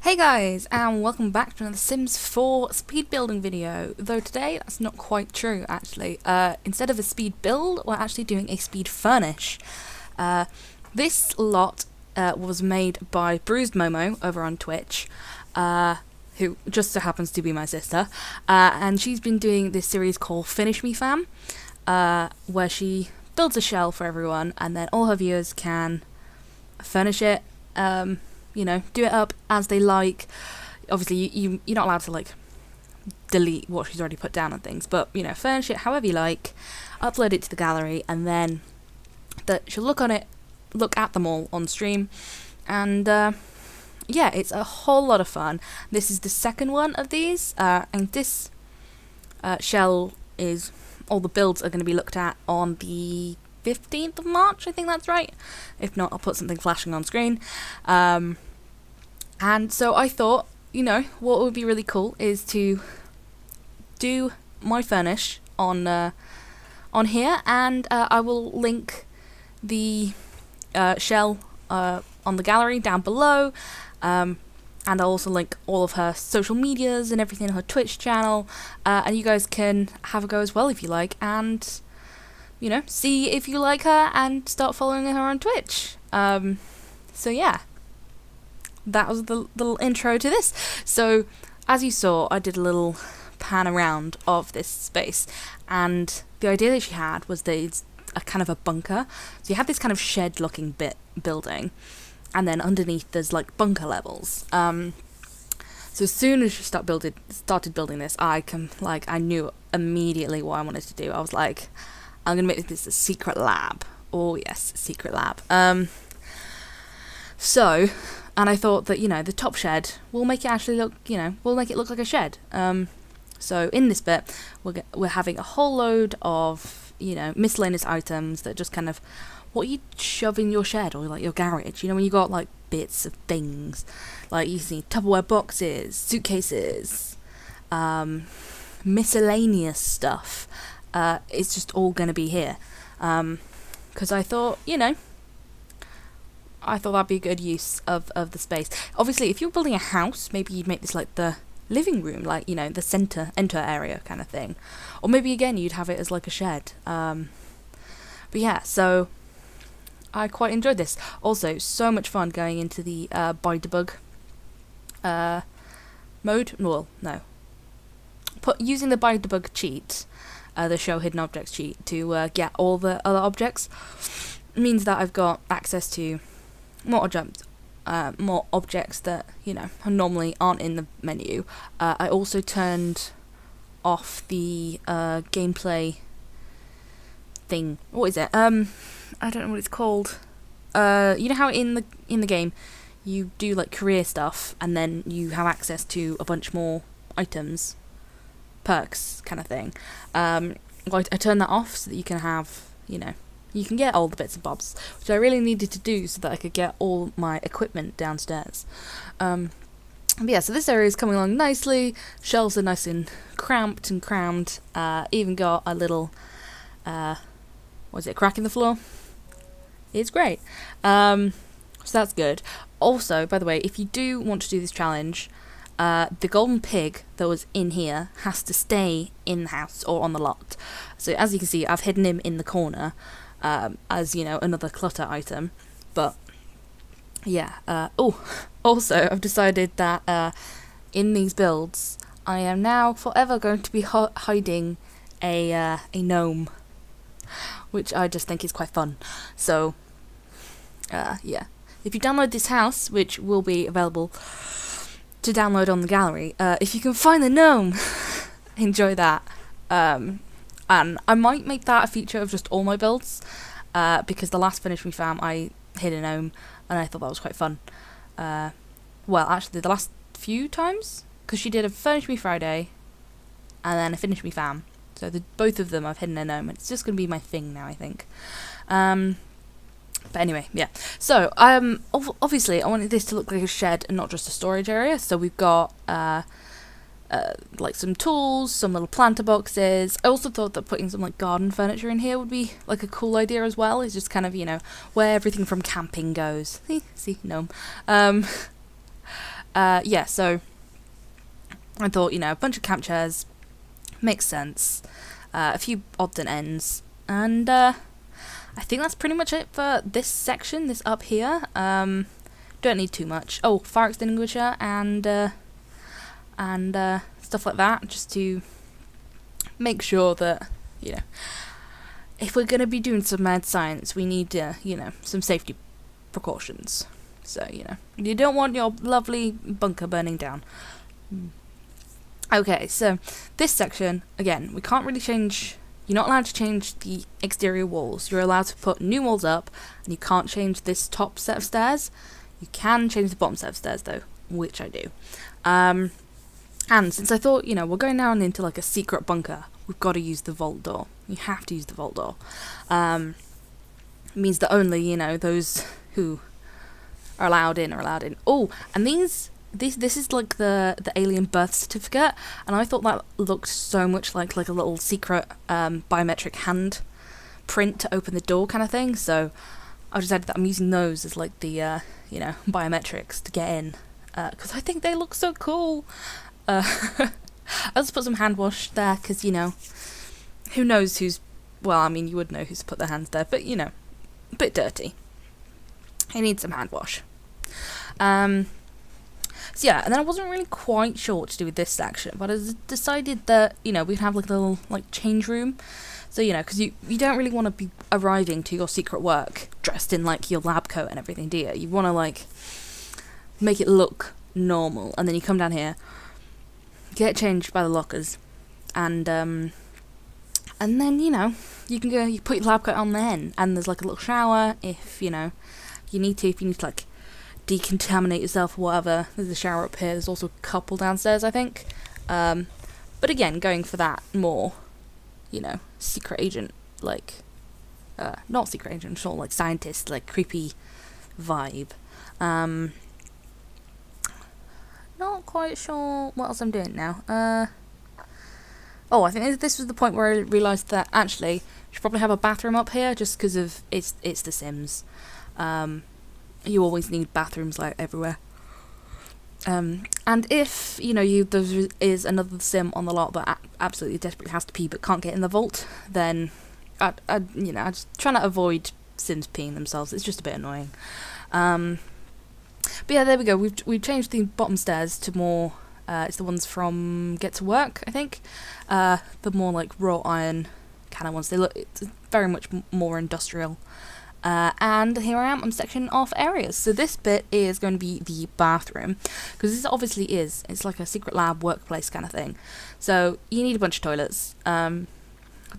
Hey guys, and welcome back to another Sims 4 speed building video, though today that's not quite true actually. Instead of a speed build, we're actually doing a speed furnish. This lot was made by BruisedMomo over on Twitch, who just so happens to be my sister, and she's been doing this series called Finish Me Fam, where she builds a shell for everyone and then all her viewers can furnish it, do it up as they like. Obviously, you're not allowed to, like, delete what she's already put down and things, but, furnish it however you like, upload it to the gallery, and then she'll look at them all on stream, and, yeah, it's a whole lot of fun. This is the second one of these, and this shell is, all the builds are going to be looked at on the 15th of March, I think that's right. If not, I'll put something flashing on screen. And so I thought, what would be really cool is to do my furnish on here, and I will link the shell on the gallery down below, and I'll also link all of her social medias and everything, her Twitch channel, and you guys can have a go as well if you like, and see if you like her and start following her on Twitch. So yeah, that was the little intro to this. So as you saw, I did a little pan around of this space, and the idea that she had was that it's a kind of a bunker. So you have this kind of shed looking building, and then underneath there's like bunker levels. So as soon as she started building this, I knew immediately what I wanted to do. I was like, I'm going to make this a secret lab. Oh yes, secret lab. And I thought that, the top shed will make it actually look, we'll make it look like a shed. So in this bit, we're having a whole load of, miscellaneous items that just kind of, what you shove in your shed or like your garage. When you got like bits of things, like you see Tupperware boxes, suitcases, miscellaneous stuff. It's just all going to be here, because I thought, that'd be a good use of the space. Obviously, if you're building a house, maybe you'd make this like the living room, like, the enter area kind of thing. Or maybe, again, you'd have it as like a shed. But yeah, so I quite enjoyed this. Also, so much fun going into the by debug mode. Well, no. Using the by debug cheat, the show hidden objects cheat, to get all the other objects, means that I've got access to more objects that normally aren't in the menu. I also turned off the gameplay thing. What is it? I don't know what it's called. You know how in the game you do like career stuff, and then you have access to a bunch more items, perks kind of thing. I turned that off so that you can have, you can get all the bits and bobs, which I really needed to do so that I could get all my equipment downstairs. But yeah, so this area is coming along nicely. Shelves are nice and cramped and crammed. Even got a little, crack in the floor? It's great. So that's good. Also, by the way, if you do want to do this challenge, the golden pig that was in here has to stay in the house or on the lot. So as you can see, I've hidden him in the corner, as another clutter item. But yeah, also I've decided that in these builds I am now forever going to be hiding a gnome, which I just think is quite fun. So yeah, if you download this house, which will be available to download on the gallery, if you can find the gnome, enjoy that. And I might make that a feature of just all my builds, because the last Finish Me Fam I hid a gnome, and I thought that was quite fun. Well, actually the last few times, because she did a Finish Me Friday and then a Finish Me Fam, so both of them I've hidden a gnome, and it's just going to be my thing now, I think. But anyway, yeah. So, obviously I wanted this to look like a shed and not just a storage area, so we've got like some tools, some little planter boxes. I also thought that putting some like garden furniture in here would be like a cool idea as well. It's just kind of, where everything from camping goes. See, gnome. yeah, so I thought, you know, a bunch of camp chairs makes sense. A few odds and ends, and I think that's pretty much it for this section, this up here. Don't need too much. Oh, fire extinguisher and stuff like that, just to make sure that, you know, if we're going to be doing some mad science, we need, you know, some safety precautions. So, you know, you don't want your lovely bunker burning down. Okay, so this section, again, we can't really change. You're not allowed to change the exterior walls. You're allowed to put new walls up, and you can't change this top set of stairs. You can change the bottom set of stairs, though, which I do. And since I thought, you know, we're going down into like a secret bunker, we've got to use the vault door. You have to use the vault door. It means that only, you know, those who are allowed in are allowed in. Oh, and this is like the alien birth certificate, and I thought that looked so much like a little secret biometric hand print to open the door kind of thing. So I decided that I'm using those as like the you know, biometrics to get in, because I think they look so cool. I'll just put some hand wash there, because, you know, who knows who's, well, I mean, you would know who's put their hands there, but, you know, a bit dirty. I need some hand wash. So yeah, and then I wasn't really quite sure what to do with this section, but I decided that, you know, we'd have like a little like change room. So, you know, because you don't really want to be arriving to your secret work dressed in like your lab coat and everything, do you? You want to like make it look normal, and then you come down here, get changed by the lockers, and then, you know, you can go, you put your lab coat on then, and there's like a little shower if, you know, you need to like decontaminate yourself or whatever. There's a shower up here. There's also a couple downstairs, I think. But again, going for that more, you know, secret agent, like, not secret agent, sort of like scientist, like creepy vibe. Not quite sure what else I'm doing now. Oh, I think this was the point where I realised that actually I should probably have a bathroom up here, just because of it's The Sims. You always need bathrooms like everywhere. And if, you know, there is another sim on the lot that absolutely desperately has to pee but can't get in the vault, then I you know, I just try to avoid sims peeing themselves. It's just a bit annoying. But yeah, there we go. We've changed the bottom stairs to more. It's the ones from Get to Work, I think. The more like wrought iron kind of ones. They look, it's very much more industrial. And here I am, I'm sectioning off areas. So this bit is going to be the bathroom, because this obviously it's like a secret lab workplace kind of thing. So you need a bunch of toilets. Don't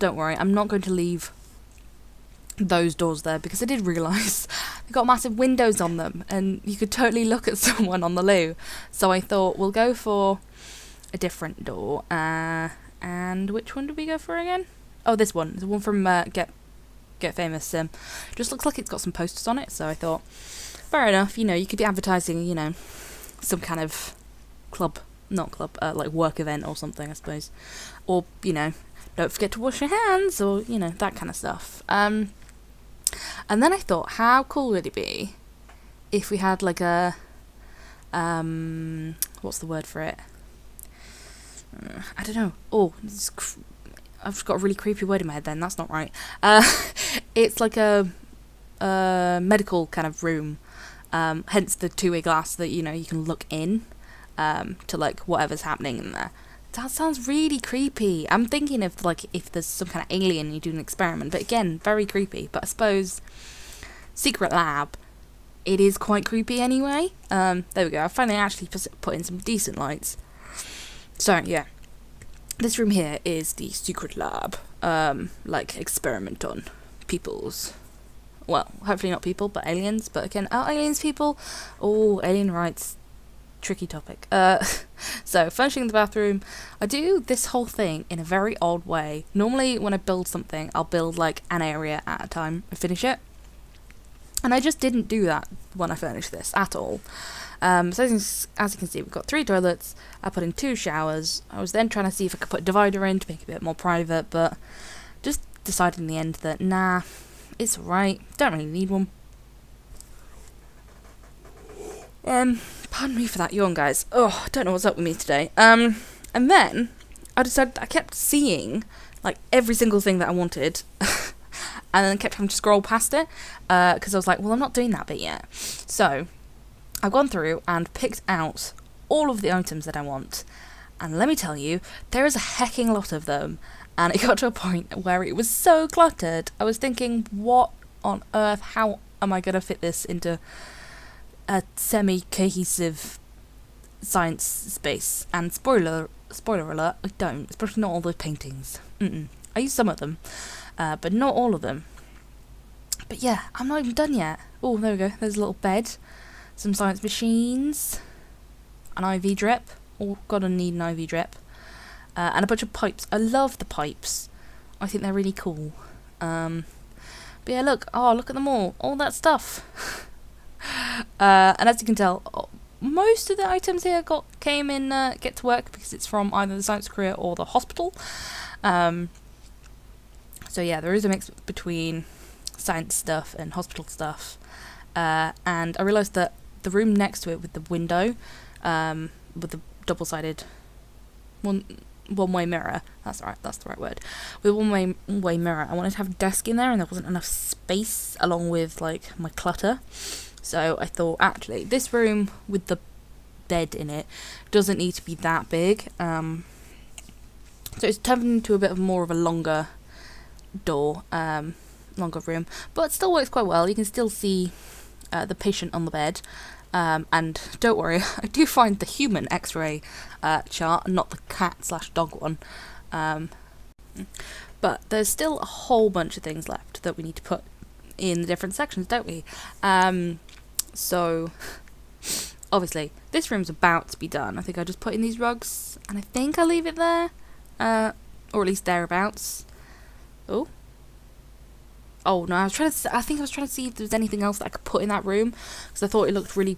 worry, I'm not going to leave those doors there, because I did realise they've got massive windows on them, and you could totally look at someone on the loo. So I thought we'll go for a different door. And which one did we go for again? Oh, this one. The one from Get Famous Sim. Just looks like it's got some posters on it, so I thought, fair enough, you know, you could be advertising, you know, some kind of like work event or something, I suppose. Or, you know, don't forget to wash your hands, or, you know, that kind of stuff. And then I thought, how cool would it be if we had like a, what's the word for it? I don't know. Oh, I've just got a really creepy word in my head then, that's not right. It's like a medical kind of room, hence the two-way glass that, you know, you can look in to like whatever's happening in there. That sounds really creepy. I'm thinking of like if there's some kind of alien and you do an experiment, but again, very creepy. But I suppose secret lab, it is quite creepy anyway. There we go. I finally actually put in some decent lights. So yeah. This room here is the secret lab, like experiment on people's, well, hopefully not people, but aliens. But again, are aliens people? Oh, alien rights, tricky topic. So furnishing the bathroom, I do this whole thing in a very odd way. Normally when I build something, I'll build like an area at a time and finish it. And I just didn't do that when I furnished this at all. So as you can see, we've got 3 toilets. I put in 2 showers. I was then trying to see if I could put a divider in to make it a bit more private, but just decided in the end that, nah, it's alright. Don't really need one. Pardon me for that yawn, guys. Oh, I don't know what's up with me today. And then I decided I kept seeing like every single thing that I wanted, and then kept having to scroll past it because I was like, well, I'm not doing that bit yet. So I've gone through and picked out all of the items that I want, and let me tell you, there is a hecking lot of them. And it got to a point where it was so cluttered. I was thinking, what on earth? How am I going to fit this into a semi-cohesive science space? And spoiler alert, I don't. Especially not all the paintings. I use some of them, but not all of them. But yeah, I'm not even done yet. Oh, there we go. There's a little bed, some science machines, an IV drip. Oh, gonna need an IV drip. And a bunch of pipes. I love the pipes. I think they're really cool. But yeah, look at them all that stuff. And as you can tell, most of the items here came in Get to Work, because it's from either the Science Career or the hospital. So yeah, there is a mix between science stuff and hospital stuff. And I realised that the room next to it with the window, with the double-sided one-way mirror, that's the right word, with one-way mirror, I wanted to have a desk in there, and there wasn't enough space along with like my clutter. So I thought, actually, this room with the bed in it doesn't need to be that big. So it's turned into a bit of more of a longer door, longer room, but it still works quite well. You can still see the patient on the bed. And don't worry, I do find the human x-ray chart, not the cat/dog one. But there's still a whole bunch of things left that we need to put in the different sections, don't we? So, obviously, this room's about to be done. I think I just put in these rugs, and I think I'll leave it there. Or at least thereabouts. Oh no, I think I was trying to see if there was anything else that I could put in that room, because I thought it looked really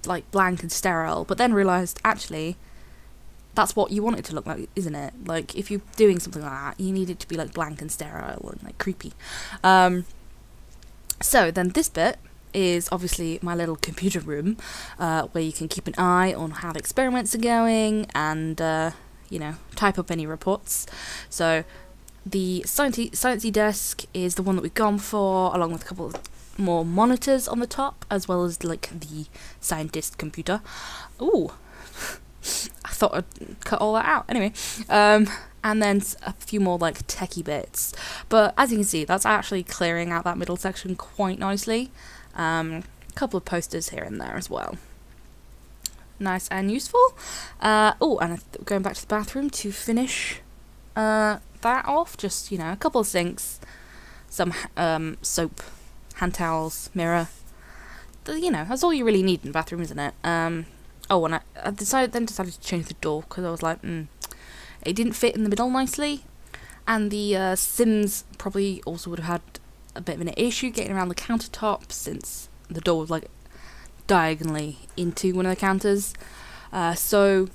like blank and sterile, but then realised, actually, that's what you want it to look like, isn't it? Like, if you're doing something like that, you need it to be like blank and sterile and like creepy. So then this bit is obviously my little computer room, where you can keep an eye on how the experiments are going and type up any reports. So the sciencey desk is the one that we've gone for, along with a couple of more monitors on the top, as well as like the scientist computer. Ooh, I thought I'd cut all that out. Anyway, and then a few more like techie bits. But as you can see, that's actually clearing out that middle section quite nicely. A couple of posters here and there as well. Nice and useful. And going back to the bathroom to finish that off, just a couple of sinks, some soap, hand towels, mirror. That's all you really need in a bathroom, isn't it? And I decided to change the door, because I was like, it didn't fit in the middle nicely, and the Sims probably also would have had a bit of an issue getting around the countertop, since the door was like diagonally into one of the counters. So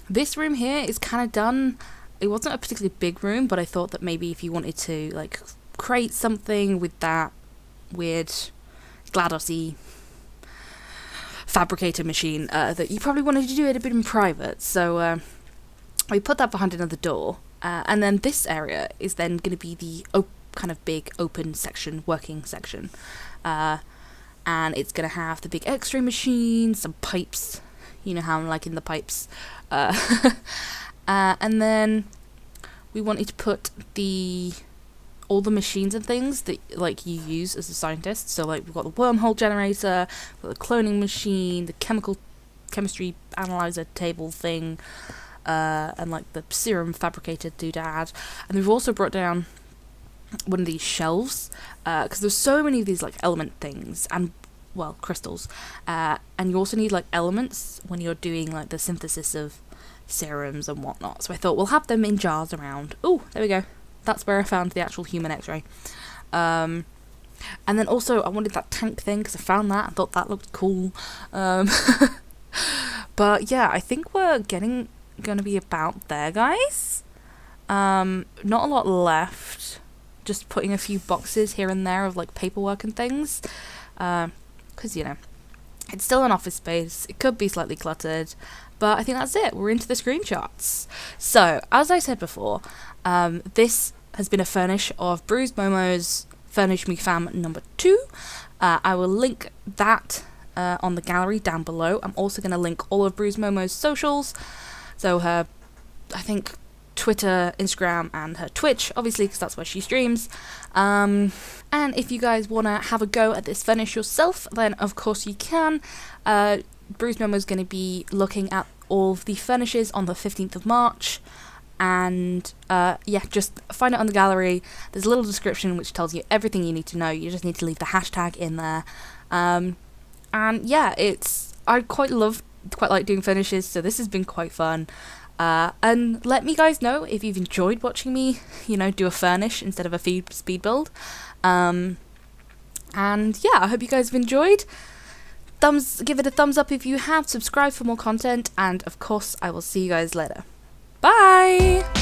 this room here is kind of done. It wasn't a particularly big room, but I thought that maybe if you wanted to like create something with that weird GLaDOS-y fabricator machine, that you probably wanted to do it a bit in private. So we put that behind another door, and then this area is then going to be the kind of big open section, working section, and it's going to have the big X-ray machine, some pipes. You know how I'm liking the pipes. And then we wanted to put all the machines and things that like you use as a scientist. So like we've got the wormhole generator, the cloning machine, the chemistry analyzer table thing, and like the serum fabricator doodad. And we've also brought down one of these shelves, because there's so many of these like element things and crystals, and you also need like elements when you're doing like the synthesis of serums and whatnot. So I thought we'll have them in jars around. Oh, there we go. That's where I found the actual human X-ray. And then also I wanted that tank thing, because I found that. I thought that looked cool. But yeah, I think we're going to be about there, guys. Not a lot left. Just putting a few boxes here and there of like paperwork and things. Because It's still an office space. It could be slightly cluttered, but I think that's it. We're into the screenshots. So, as I said before, this has been a furnish of BruisedMomo's Furnish Me Fam number 2. I will link that on the gallery down below. I'm also going to link all of BruisedMomo's socials. So her, I think, Twitter, Instagram, and her Twitch, obviously, because that's where she streams. And if you guys want to have a go at this furnish yourself, then of course you can. BruisedMomo's going to be looking at all of the furnishes on the 15th of March. And yeah, just find it on the gallery. There's a little description which tells you everything you need to know. You just need to leave the hashtag in there. And yeah, I quite like doing furnishes, so this has been quite fun. And let me guys know if you've enjoyed watching me, do a furnish instead of a speed build. And yeah, I hope you guys have enjoyed. Give it a thumbs up if you have, subscribe for more content, and of course I will see you guys later. Bye!